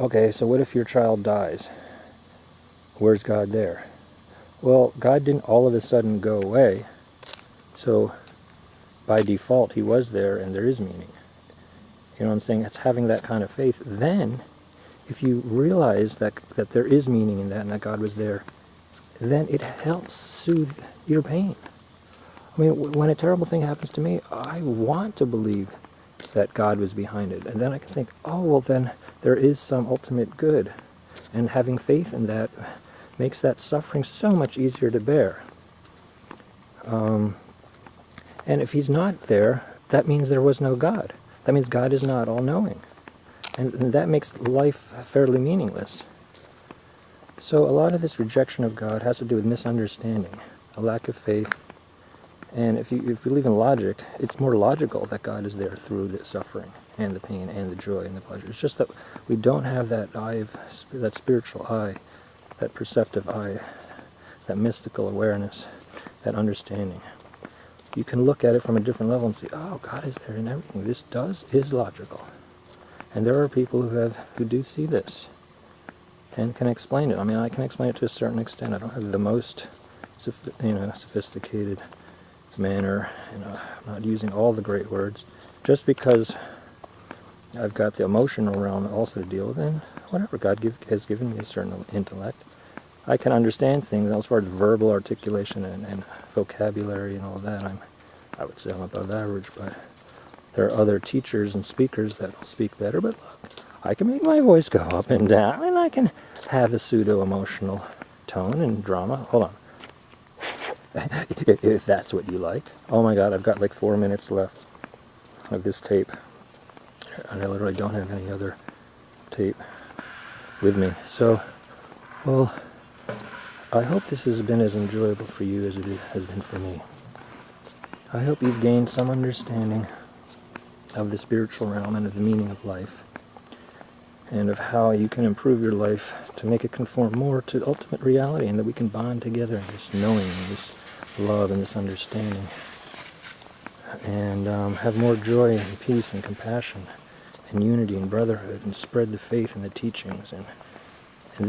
Okay, so what if your child dies? Where's God there? Well, God didn't all of a sudden go away, so by default he was there and there is meaning. You know what I'm saying? It's having that kind of faith. Then, if you realize that there is meaning in that and that God was there, then it helps soothe your pain. I mean, when a terrible thing happens to me, I want to believe that God was behind it. And then I can think, oh, well, then there is some ultimate good. And having faith in that makes that suffering so much easier to bear. And if he's not there, that means there was no God. That means God is not all-knowing. And that makes life fairly meaningless. So a lot of this rejection of God has to do with misunderstanding, a lack of faith. And if you believe in logic, it's more logical that God is there through the suffering and the pain and the joy and the pleasure. It's just that we don't have that eye that spiritual eye, that perceptive eye, that mystical awareness, that understanding. You can look at it from a different level and see, oh, God is there in everything. This is logical. And there are people who do see this and can explain it. I mean, I can explain it to a certain extent. I don't have the most sophisticated manner, I'm not using all the great words, just because I've got the emotional realm also to deal with, and whatever, God has given me a certain intellect. I can understand things as far as verbal articulation and vocabulary and all of that. I would say I'm above average, but there are other teachers and speakers that will speak better, but look, I can make my voice go up and down, and I can have a pseudo-emotional tone and drama. Hold on. If that's what you like. Oh my God, I've got like 4 minutes left of this tape, and I literally don't have any other tape with me. So, well, I hope this has been as enjoyable for you as it has been for me. I hope you've gained some understanding of the spiritual realm and of the meaning of life, and of how you can improve your life to make it conform more to ultimate reality, and that we can bond together in this knowing and this love and this understanding, and have more joy and peace and compassion and unity and brotherhood, and spread the faith and the teachings. And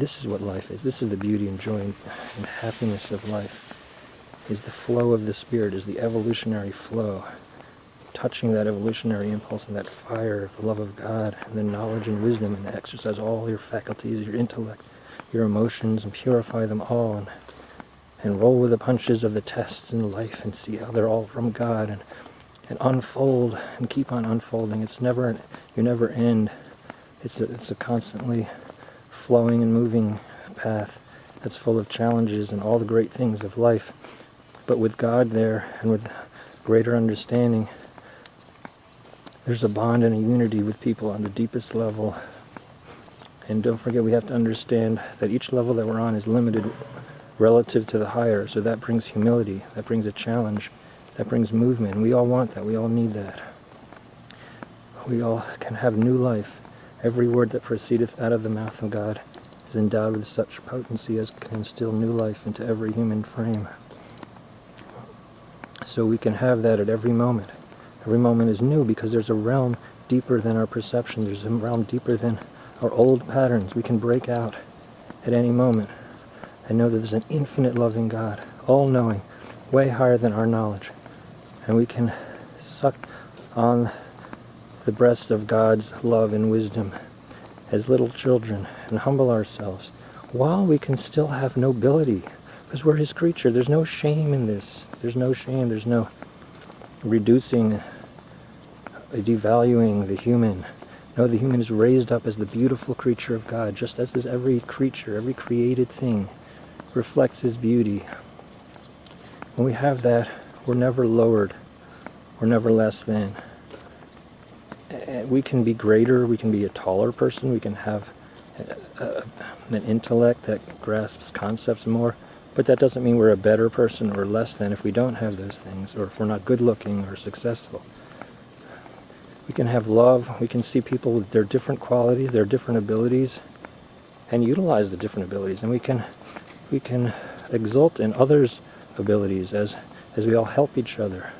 this is what life is. This is the beauty and joy and happiness of life, is the flow of the Spirit, is the evolutionary flow, touching that evolutionary impulse and that fire of the love of God, and the knowledge and wisdom, and exercise all your faculties, your intellect, your emotions, and purify them all, and roll with the punches of the tests in life, and see how they're all from God, and unfold and keep on unfolding. You never end. It's a constantly flowing and moving path that's full of challenges and all the great things of life. But with God there, and with greater understanding, there's a bond and a unity with people on the deepest level. And don't forget, we have to understand that each level that we're on is limited relative to the higher. So that brings humility, that brings a challenge, that brings movement. We all want that. We all need that. We all can have new life. Every word that proceedeth out of the mouth of God is endowed with such potency as can instill new life into every human frame. So we can have that at every moment. Every moment is new because there's a realm deeper than our perception. There's a realm deeper than our old patterns. We can break out at any moment and know that there's an infinite loving God, all-knowing, way higher than our knowledge. And we can suck on the breast of God's love and wisdom as little children and humble ourselves, while we can still have nobility, because we're His creature. There's no shame in this. There's no shame. There's no reducing, devaluing the human. No, the human is raised up as the beautiful creature of God, just as is every creature, every created thing reflects His beauty. When we have that, we're never lowered. We're never less than. We can be greater, we can be a taller person, we can have an intellect that grasps concepts more, but that doesn't mean we're a better person or less than if we don't have those things, or if we're not good looking or successful. We can have love, we can see people with their different qualities, their different abilities, and utilize the different abilities, and we can exult in others' abilities as we all help each other.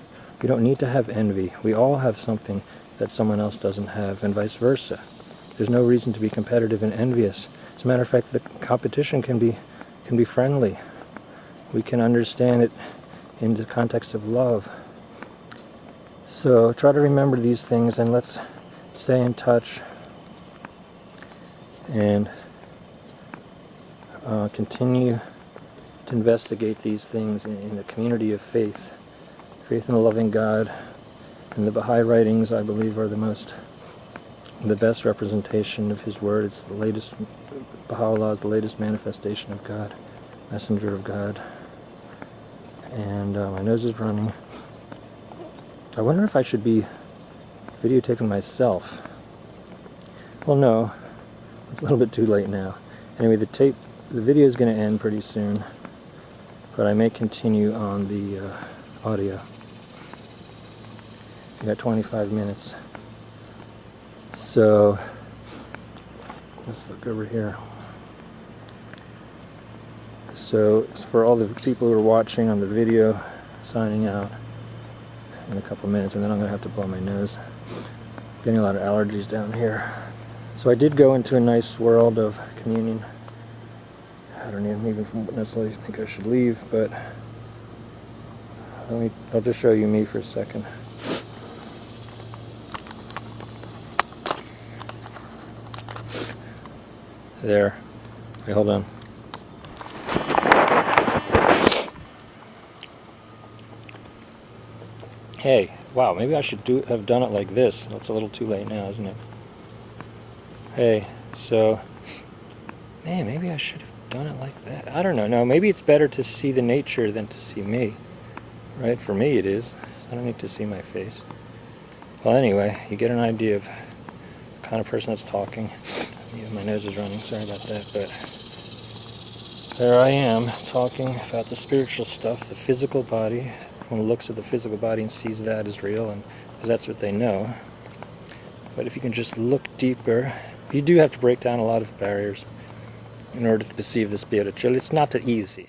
We don't need to have envy. We all have something that someone else doesn't have, and vice versa. There's no reason to be competitive and envious. As a matter of fact, the competition can be friendly. We can understand it in the context of love. So try to remember these things, and let's stay in touch and continue to investigate these things in a community of faith. Faith in a loving God. And the Baha'i writings, I believe, are the best representation of His Word. It's the latest, Baha'u'llah is the latest manifestation of God, messenger of God. And my nose is running. I wonder if I should be videotaping myself. Well, no, it's a little bit too late now. Anyway, the video is going to end pretty soon, but I may continue on the audio. I got 25 minutes. So, let's look over here. So, it's for all the people who are watching on the video, signing out in a couple minutes, and then I'm going to have to blow my nose. Getting a lot of allergies down here. So I did go into a nice world of communion. I don't even necessarily think I should leave, but I'll just show you me for a second. There. Wait, hold on. Hey, wow, maybe I should have done it like this. It's a little too late now, isn't it? Hey, so, man, maybe I should have done it like that. I don't know. No, maybe it's better to see the nature than to see me. Right? For me it is. I don't need to see my face. Well, anyway, you get an idea of the kind of person that's talking. Yeah, my nose is running, sorry about that, but there I am, talking about the spiritual stuff, the physical body. Everyone looks at the physical body and sees that as real, and because that's what they know. But if you can just look deeper, you do have to break down a lot of barriers in order to perceive the spiritual. It's not that easy.